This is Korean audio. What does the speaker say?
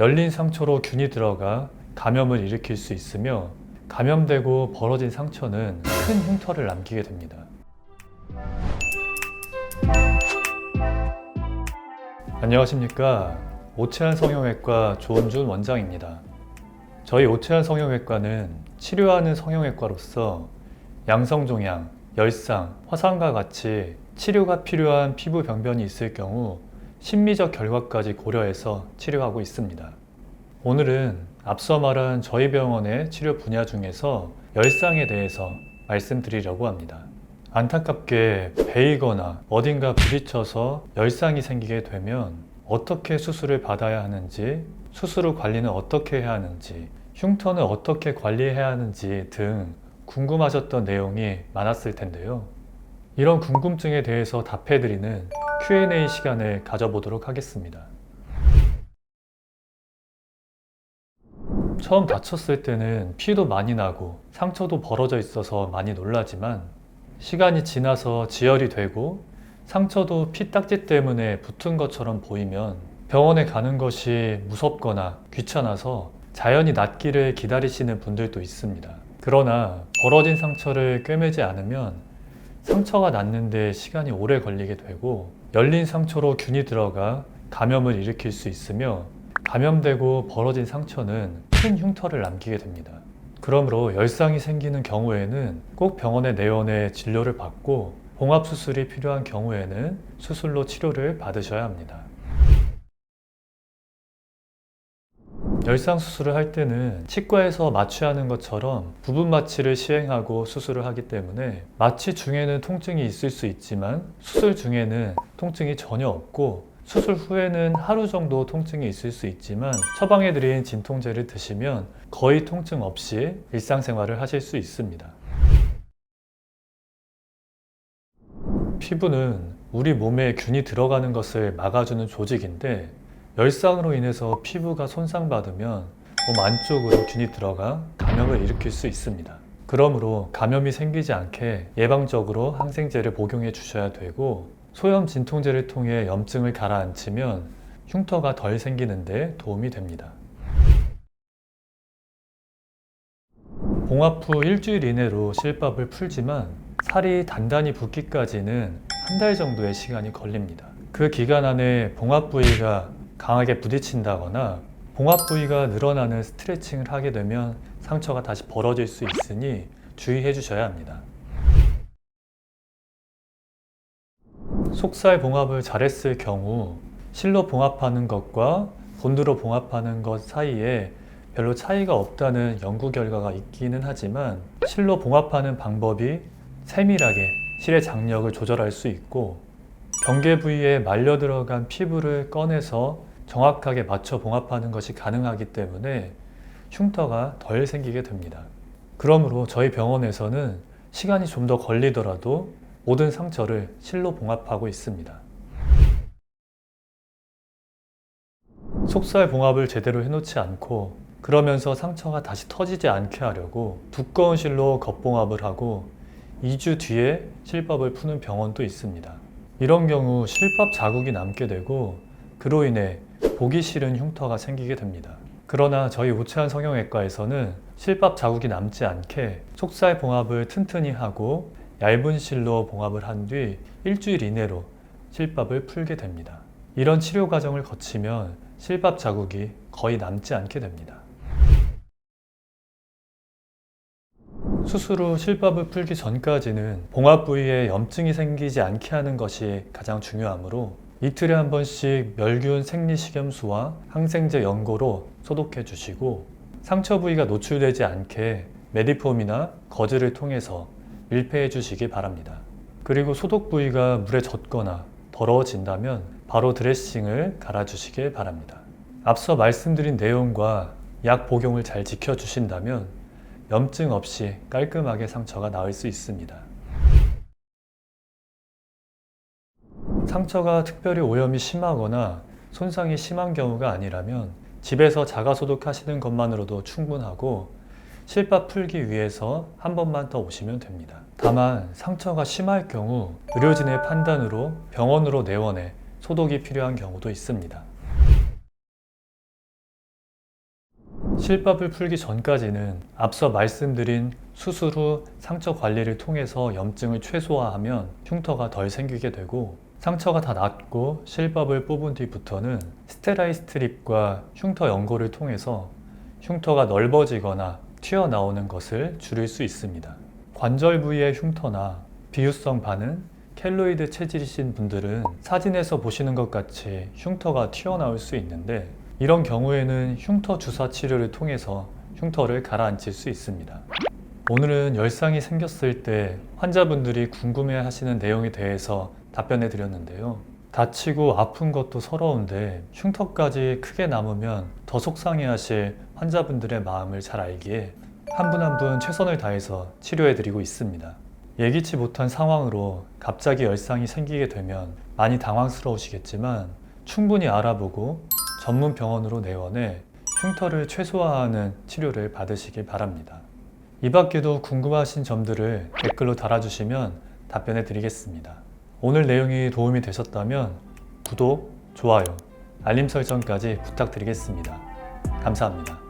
열린 상처로 균이 들어가 감염을 일으킬 수 있으며 감염되고 벌어진 상처는 큰 흉터를 남기게 됩니다. 안녕하십니까. 오채환 성형외과 조은준 원장입니다. 저희 오채환 성형외과는 치료하는 성형외과로서 양성종양, 열상, 화상과 같이 치료가 필요한 피부 병변이 있을 경우 심리적 결과까지 고려해서 치료하고 있습니다. 오늘은 앞서 말한 저희 병원의 치료 분야 중에서 열상에 대해서 말씀드리려고 합니다. 안타깝게 베이거나 어딘가 부딪혀서 열상이 생기게 되면 어떻게 수술을 받아야 하는지, 수술 후 관리는 어떻게 해야 하는지, 흉터는 어떻게 관리해야 하는지 등 궁금하셨던 내용이 많았을 텐데요. 이런 궁금증에 대해서 답해드리는 Q&A 시간을 가져보도록 하겠습니다. 처음 다쳤을 때는 피도 많이 나고 상처도 벌어져 있어서 많이 놀라지만 시간이 지나서 지혈이 되고 상처도 피딱지 때문에 붙은 것처럼 보이면 병원에 가는 것이 무섭거나 귀찮아서 자연히 낫기를 기다리시는 분들도 있습니다. 그러나 벌어진 상처를 꿰매지 않으면 상처가 낫는데 시간이 오래 걸리게 되고 열린 상처로 균이 들어가 감염을 일으킬 수 있으며 감염되고 벌어진 상처는 큰 흉터를 남기게 됩니다. 그러므로 열상이 생기는 경우에는 꼭 병원에 내원해 진료를 받고 봉합수술이 필요한 경우에는 수술로 치료를 받으셔야 합니다. 열상 수술을 할 때는 치과에서 마취하는 것처럼 부분 마취를 시행하고 수술을 하기 때문에 마취 중에는 통증이 있을 수 있지만 수술 중에는 통증이 전혀 없고 수술 후에는 하루 정도 통증이 있을 수 있지만 처방해드린 진통제를 드시면 거의 통증 없이 일상생활을 하실 수 있습니다. 피부는 우리 몸에 균이 들어가는 것을 막아주는 조직인데 열상으로 인해서 피부가 손상받으면 몸 안쪽으로 균이 들어가 감염을 일으킬 수 있습니다. 그러므로 감염이 생기지 않게 예방적으로 항생제를 복용해 주셔야 되고 소염 진통제를 통해 염증을 가라앉히면 흉터가 덜 생기는 데 도움이 됩니다. 봉합 후 일주일 이내로 실밥을 풀지만 살이 단단히 붓기까지는 한 달 정도의 시간이 걸립니다. 그 기간 안에 봉합 부위가 강하게 부딪힌다거나 봉합 부위가 늘어나는 스트레칭을 하게 되면 상처가 다시 벌어질 수 있으니 주의해 주셔야 합니다. 속살 봉합을 잘했을 경우 실로 봉합하는 것과 본드로 봉합하는 것 사이에 별로 차이가 없다는 연구 결과가 있기는 하지만 실로 봉합하는 방법이 세밀하게 실의 장력을 조절할 수 있고 경계 부위에 말려 들어간 피부를 꺼내서 정확하게 맞춰 봉합하는 것이 가능하기 때문에 흉터가 덜 생기게 됩니다. 그러므로 저희 병원에서는 시간이 좀 더 걸리더라도 모든 상처를 실로 봉합하고 있습니다. 속살 봉합을 제대로 해놓지 않고 그러면서 상처가 다시 터지지 않게 하려고 두꺼운 실로 겉봉합을 하고 2주 뒤에 실밥을 푸는 병원도 있습니다. 이런 경우 실밥 자국이 남게 되고 그로 인해 보기 싫은 흉터가 생기게 됩니다. 그러나 저희 오채환 성형외과에서는 실밥 자국이 남지 않게 속살 봉합을 튼튼히 하고 얇은 실로 봉합을 한 뒤 일주일 이내로 실밥을 풀게 됩니다. 이런 치료 과정을 거치면 실밥 자국이 거의 남지 않게 됩니다. 수술 후 실밥을 풀기 전까지는 봉합 부위에 염증이 생기지 않게 하는 것이 가장 중요하므로 이틀에 한 번씩 멸균 생리식염수와 항생제 연고로 소독해 주시고 상처 부위가 노출되지 않게 메디폼이나 거즈를 통해서 밀폐해 주시기 바랍니다. 그리고 소독 부위가 물에 젖거나 더러워진다면 바로 드레싱을 갈아주시길 바랍니다. 앞서 말씀드린 내용과 약 복용을 잘 지켜주신다면 염증 없이 깔끔하게 상처가 나을 수 있습니다. 상처가 특별히 오염이 심하거나 손상이 심한 경우가 아니라면 집에서 자가 소독하시는 것만으로도 충분하고 실밥 풀기 위해서 한 번만 더 오시면 됩니다. 다만 상처가 심할 경우 의료진의 판단으로 병원으로 내원해 소독이 필요한 경우도 있습니다. 실밥을 풀기 전까지는 앞서 말씀드린 수술 후 상처 관리를 통해서 염증을 최소화하면 흉터가 덜 생기게 되고, 상처가 다 낫고 실밥을 뽑은 뒤부터는 스테라이 스트립과 흉터 연고를 통해서 흉터가 넓어지거나 튀어나오는 것을 줄일 수 있습니다. 관절 부위의 흉터나 비유성 반응, 켈로이드 체질이신 분들은 사진에서 보시는 것 같이 흉터가 튀어나올 수 있는데, 이런 경우에는 흉터 주사 치료를 통해서 흉터를 가라앉힐 수 있습니다. 오늘은 열상이 생겼을 때 환자분들이 궁금해 하시는 내용에 대해서 답변해 드렸는데요. 다치고 아픈 것도 서러운데 흉터까지 크게 남으면 더 속상해 하실 환자분들의 마음을 잘 알기에 한 분 한 분 최선을 다해서 치료해 드리고 있습니다. 예기치 못한 상황으로 갑자기 열상이 생기게 되면 많이 당황스러우시겠지만 충분히 알아보고 전문 병원으로 내원해 흉터를 최소화하는 치료를 받으시길 바랍니다. 이 밖에도 궁금하신 점들을 댓글로 달아주시면 답변해 드리겠습니다. 오늘 내용이 도움이 되셨다면 구독, 좋아요, 알림 설정까지 부탁드리겠습니다. 감사합니다.